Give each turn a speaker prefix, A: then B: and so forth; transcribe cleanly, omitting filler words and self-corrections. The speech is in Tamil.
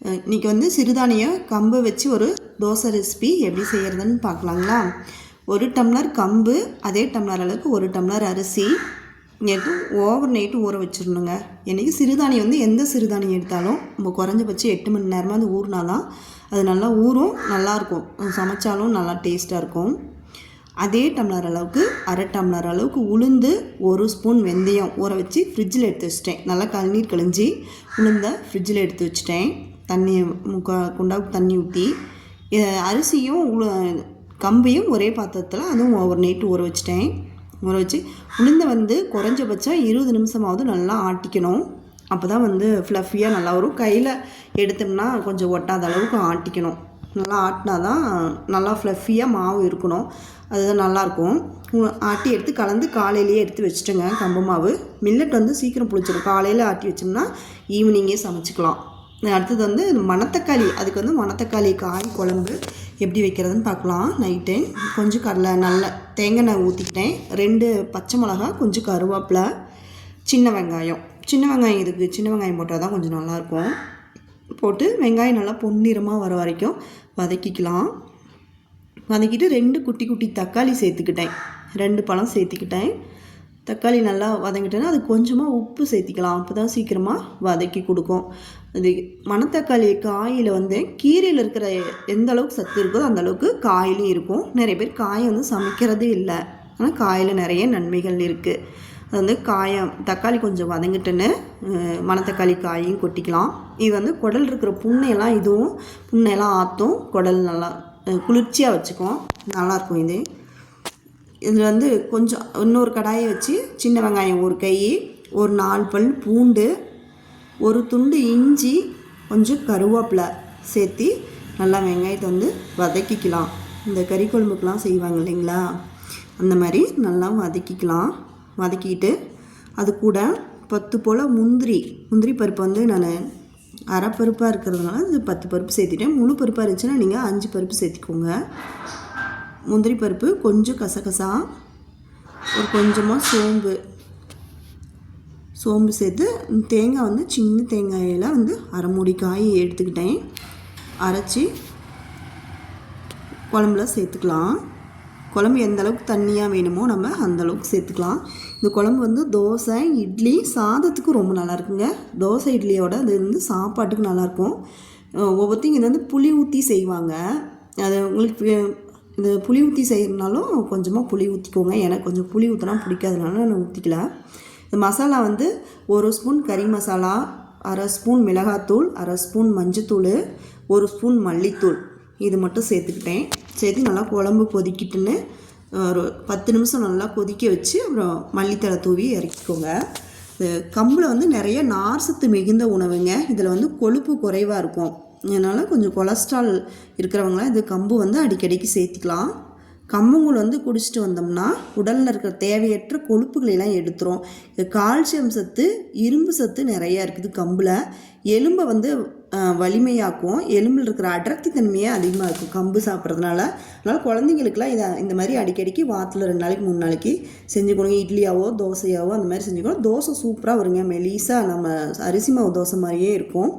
A: இன்றைக்கி வந்து சிறுதானிய கம்பு வச்சு ஒரு தோசை ரெசிபி எப்படி செய்கிறதுன்னு பார்க்கலாங்களா. 1 டம்ளர் கம்பு, அதே டம்ளர் அளவுக்கு 1 டம்ளர் அரிசி நேற்று ஓவர் நைட்டு ஊற வச்சிடணுங்க. இன்றைக்கி சிறுதானியம் வந்து எந்த சிறுதானியம் எடுத்தாலும் நம்ம குறைஞ்சபட்சம் 8 மணி நேரமாக அது ஊறினா தான் அது நல்லா ஊறும், நல்லாயிருக்கும், சமைச்சாலும் நல்லா டேஸ்ட்டாக இருக்கும். அதே டம்ளர் அளவுக்கு 1/2 டம்ளர் அளவுக்கு உளுந்து, 1 ஸ்பூன் வெந்தயம் ஊற வச்சு ஃப்ரிட்ஜில் எடுத்து வச்சிட்டேன். நல்லா கழுநீர் கழிஞ்சி உளுந்தை ஃப்ரிட்ஜில் எடுத்து வச்சிட்டேன். தண்ணி குண்டாவுக்கு தண்ணி ஊற்றி அரிசியும் கம்பையும் ஒரே பாத்திரத்தில் அதுவும் ஓவர் நைட்டு ஊற வச்சிட்டேன். ஊற வச்சு உளுந்தை வந்து குறைஞ்சபட்சம் 20 நிமிஷமாவது நல்லா ஆட்டிக்கணும். அப்போ தான் வந்து ஃப்ளஃபியாக நல்லா வரும். கையில் எடுத்தோம்னா கொஞ்சம் ஒட்டாத அளவுக்கு ஆட்டிக்கணும். நல்லா ஆட்டினா தான் நல்லா ஃப்ளஃபியாக மாவு இருக்கணும், அதுதான் நல்லாயிருக்கும். ஆட்டி எடுத்து கலந்து காலையிலேயே எடுத்து வச்சுட்டேங்க. கம்பு மாவு மில்லட் வந்து சீக்கிரம் புளிச்சிடும். காலையில் ஆட்டி வச்சோம்னா ஈவினிங்கே சமைச்சிக்கலாம். அடுத்தது வந்து மணத்தக்காளி, அதுக்கு வந்து மணத்தக்காளி காய் குழம்பு எப்படி வைக்கிறதுன்னு பார்க்கலாம். நைட்டு கொஞ்சம் நல்ல தேங்காய் எண்ணெய் ஊற்றிக்கிட்டேன். 2 பச்சை மிளகா, கொஞ்சம் கருவேப்பிலை, சின்ன வெங்காயம் இதுக்கு சின்ன வெங்காயம் போட்டால் தான் கொஞ்சம் நல்லாயிருக்கும். போட்டு வெங்காயம் நல்லா பொன்னிறமாக வர வரைக்கும் வதக்கிக்கலாம். வதக்கிட்டு 2 குட்டி குட்டி தக்காளி சேர்த்துக்கிட்டேன். 2 பழம் சேர்த்துக்கிட்டேன். தக்காளி நல்லா வதங்கிட்டேன்னா அது கொஞ்சமாக உப்பு சேர்த்திக்கலாம். அப்போ தான் சீக்கிரமாக வதக்கி கொடுக்கும். இது மணத்தக்காளி காயில் வந்து கீரையில் இருக்கிற எந்த அளவுக்கு சத்து இருக்கோ அந்த அளவுக்கு காயிலும் இருக்கும். நிறைய பேர் காயை வந்து சமைக்கிறதே இல்லை, ஆனால் காயில் நிறைய நன்மைகள் இருக்குது. அது வந்து தக்காளி கொஞ்சம் வதங்கிட்டுன்னு மணத்தக்காளி காயையும் கொட்டிக்கலாம். இது வந்து குடல் இருக்கிற புண்ணையெல்லாம் ஆற்றும். குடல் நல்லா குளிர்ச்சியாக வச்சுக்கும், நல்லாயிருக்கும். இதில் வந்து கொஞ்சம் இன்னொரு கடாயை வச்சு சின்ன வெங்காயம் 1 கை, ஒரு 4 பல் பூண்டு, 1 துண்டு இஞ்சி, கொஞ்சம் கருவேப்பிலை சேர்த்து நல்லா வெங்காயத்தை வந்து வதக்கிக்கலாம். இந்த கறி குழம்புக்கெலாம் செய்வாங்க இல்லைங்களா, அந்த மாதிரி நல்லா வதக்கிக்கலாம். வதக்கிட்டு அது கூட 10 போல் முந்திரி பருப்பு வந்து நான் அரை பருப்பாக இருக்கிறதுனால அது 10 பருப்பு சேர்த்துட்டேன். முழு பருப்பாக இருந்துச்சுன்னா நீங்கள் 5 பருப்பு சேர்த்திக்கோங்க. முந்திரி பருப்பு, கொஞ்சம் கசகசா, ஒரு கொஞ்சமாக சோம்பு சேர்த்து தேங்காய் வந்து சின்ன தேங்காயில் வந்து அரை மூடி காய் எடுத்துக்கிட்டேன். அரைச்சி குழம்புல சேர்த்துக்கலாம். குழம்பு எந்த அளவுக்கு தண்ணியாக வேணுமோ நம்ம அந்தளவுக்கு சேர்த்துக்கலாம். இந்த குழம்பு வந்து தோசை, இட்லி, சாதத்துக்கு ரொம்ப நல்லாயிருக்குங்க. தோசை இட்லியோட அது வந்து சாப்பாட்டுக்கு நல்லாயிருக்கும். ஒவ்வொருத்தையும் இது வந்து புளி ஊற்றி செய்வாங்க. அது உங்களுக்கு இந்த புளி ஊற்றி செய்கிறதுனாலும் கொஞ்சமாக புளி ஊற்றிக்கோங்க. எனக்கு கொஞ்சம் புளி ஊற்றினா பிடிக்காதனால நான் ஊற்றிக்கல. இந்த மசாலா வந்து 1 ஸ்பூன் கறி மசாலா, 1/2 ஸ்பூன் மிளகாத்தூள், 1/2 ஸ்பூன் மஞ்சத்தூள், 1 ஸ்பூன் மல்லித்தூள், இது மட்டும் சேர்த்துக்கிட்டேன். சேர்த்து நல்லா குழம்பு கொதிக்கிட்டுன்னு ஒரு 10 நிமிஷம் நல்லா கொதிக்க வச்சு அப்புறம் மல்லித்தழை தூவி இறக்கிக்கோங்க. இது கம்பில் வந்து நிறைய நார் சத்து மிகுந்த உணவுங்க. இதில் வந்து கொழுப்பு குறைவாக இருக்கும். அதனால் கொஞ்சம் கொலஸ்ட்ரால் இருக்கிறவங்களாம் இது கம்பு வந்து அடிக்கடிக்கு சேர்த்திக்கலாம். கம்புங்கூழ் வந்து குடிச்சிட்டு வந்தோம்னா உடலில் இருக்கிற தேவையற்ற கொழுப்புகளெல்லாம் எடுத்துரும். இது கால்சியம் சத்து, இரும்பு சத்து நிறையா இருக்குது கம்பில். எலும்பை வந்து வலிமையாக்கும். எலும்பில் இருக்கிற அடர்த்தி தன்மையே அதிகமாக இருக்கும் கம்பு சாப்பிட்றதுனால. அதனால் குழந்தைங்களுக்குலாம் இந்த மாதிரி அடிக்கடிக்கு வாரத்தில் 2 நாளைக்கு 3 நாளைக்கு செஞ்சு கொடுங்க. இட்லியாவோ தோசையாவோ அந்த மாதிரி செஞ்சுக்கணும். தோசை சூப்பராக வருங்க. மெலிசாக நம்ம அரிசி மாவு தோசை மாதிரியே இருக்கும்.